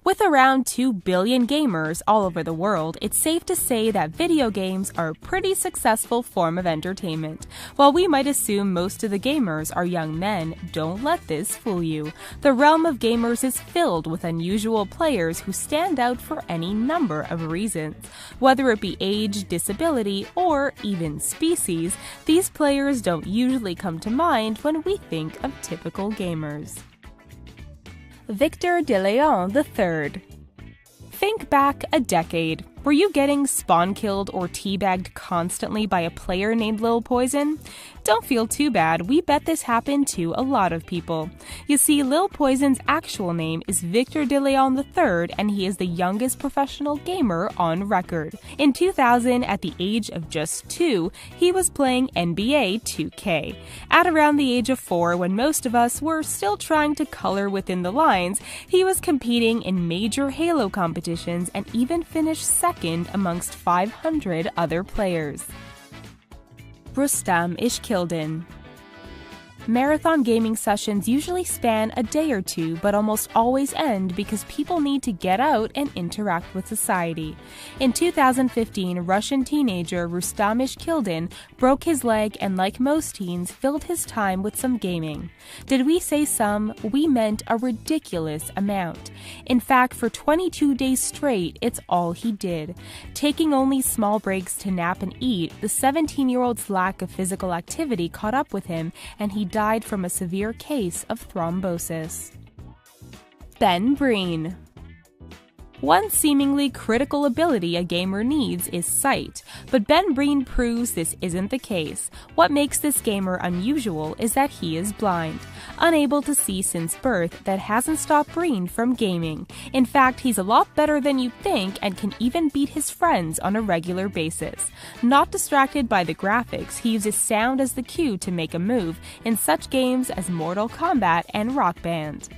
With around 2 billion gamers all over the world, it's safe to say that video games are a pretty successful form of entertainment. While we might assume most of the gamers are young men, don't let this fool you. The realm of gamers is filled with unusual players who stand out for any number of reasons. Whether it be age, disability, or even species, these players don't usually come to mind when we think of typical gamers. Victor de Leon III. Think back a decade. Were you getting spawn-killed or teabagged constantly by a player named Lil Poison? Don't feel too bad, we bet this happened to a lot of people. You see, Lil Poison's actual name is Victor de Leon III, and he is the youngest professional gamer on record. In 2000, at the age of just 2, he was playing NBA 2K. At around the age of 4, when most of us were still trying to color within the lines, he was competing in major Halo competitions and even finished second amongst 500 other players. Rustam Ishkildin. Marathon gaming sessions usually span a day or two, but almost always end because people need to get out and interact with society. In 2015, Russian teenager Rustam Ishkildin broke his leg and, like most teens, filled his time with some gaming. Did we say some? We meant a ridiculous amount. In fact, for 22 days straight, it's all he did. Taking only small breaks to nap and eat, the 17-year-old's lack of physical activity caught up with him, and he died from a severe case of thrombosis. Ben Breen. One seemingly critical ability a gamer needs is sight, but Ben Breen proves this isn't the case. What makes this gamer unusual is that he is blind. Unable to see since birth, that hasn't stopped Breen from gaming. In fact, he's a lot better than you'd think and can even beat his friends on a regular basis. Not distracted by the graphics, he uses sound as the cue to make a move in such games as Mortal Kombat and Rock Band.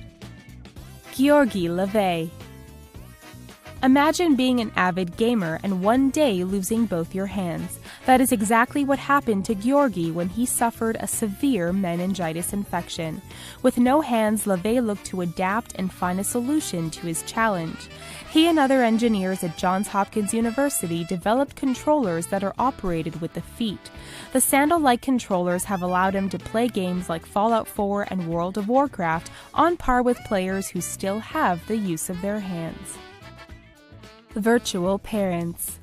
Georgi Levay. Imagine being an avid gamer and one day losing both your hands. That is exactly what happened to Georgi when he suffered a severe meningitis infection. With no hands, Levay looked to adapt and find a solution to his challenge. He and other engineers at Johns Hopkins University developed controllers that are operated with the feet. The sandal-like controllers have allowed him to play games like Fallout 4 and World of Warcraft on par with players who still have the use of their hands. Virtual parents.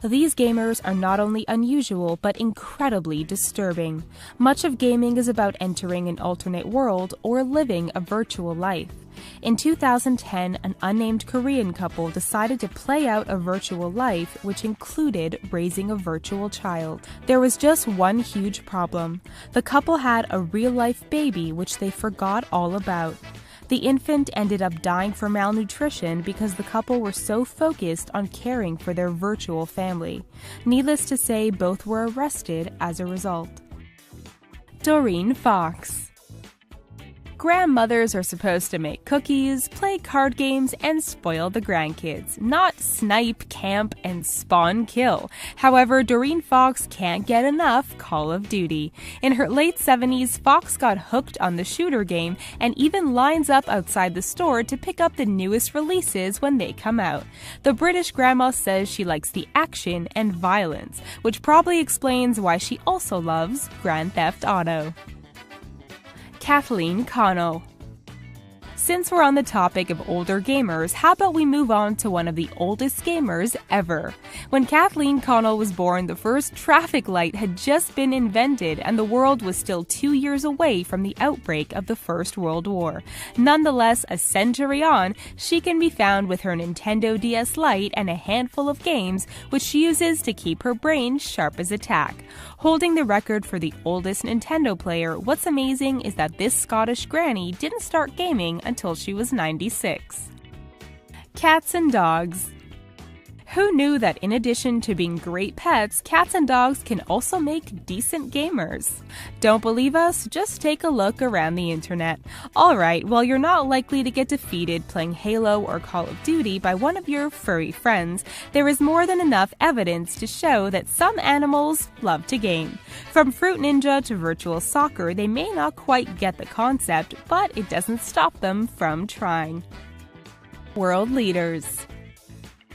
These gamers are not only unusual, but incredibly disturbing. Much of gaming is about entering an alternate world or living a virtual life. In 2010, an unnamed Korean couple decided to play out a virtual life, which included raising a virtual child. There was just one huge problem. The couple had a real-life baby, which they forgot all about. The infant ended up dying from malnutrition because the couple were so focused on caring for their virtual family. Needless to say, both were arrested as a result. Doreen Fox. Grandmothers are supposed to make cookies, play card games, and spoil the grandkids, not snipe, camp, and spawn kill. However, Doreen Fox can't get enough Call of Duty. In her late 70s, Fox got hooked on the shooter game and even lines up outside the store to pick up the newest releases when they come out. The British grandma says she likes the action and violence, which probably explains why she also loves Grand Theft Auto. Kathleen Connell. Since we're on the topic of older gamers, how about we move on to one of the oldest gamers ever? When Kathleen Connell was born, the first traffic light had just been invented and the world was still 2 years away from the outbreak of the First World War. Nonetheless, a century on, she can be found with her Nintendo DS Lite and a handful of games which she uses to keep her brain sharp as a tack. Holding the record for the oldest Nintendo player, what's amazing is that this Scottish granny didn't start gaming until she was 96. Cats and dogs. Who knew that in addition to being great pets, cats and dogs can also make decent gamers? Don't believe us? Just take a look around the internet. Alright, while you're not likely to get defeated playing Halo or Call of Duty by one of your furry friends, there is more than enough evidence to show that some animals love to game. From Fruit Ninja to virtual soccer, they may not quite get the concept, but it doesn't stop them from trying. World leaders.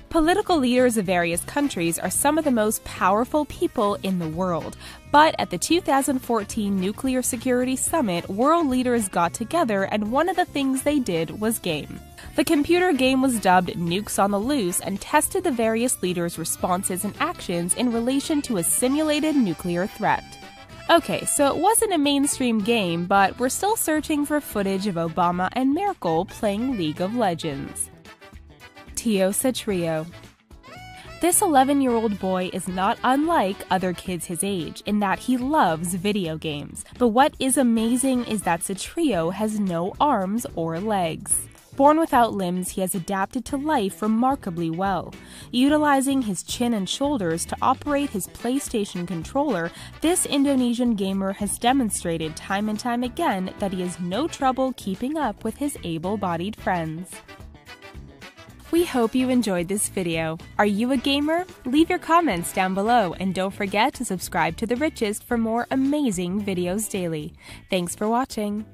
Political leaders of various countries are some of the most powerful people in the world. But at the 2014 Nuclear Security Summit, world leaders got together and one of the things they did was game. The computer game was dubbed Nukes on the Loose and tested the various leaders' responses and actions in relation to a simulated nuclear threat. Okay, so it wasn't a mainstream game, but we're still searching for footage of Obama and Merkel playing League of Legends. Tiosa Trio. This 11-year-old boy is not unlike other kids his age in that he loves video games. But what is amazing is that Satrio has no arms or legs. Born without limbs, he has adapted to life remarkably well. Utilizing his chin and shoulders to operate his PlayStation controller, this Indonesian gamer has demonstrated time and time again that he has no trouble keeping up with his able-bodied friends. We hope you enjoyed this video. Are you a gamer? Leave your comments down below and don't forget to subscribe to The Richest for more amazing videos daily. Thanks for watching.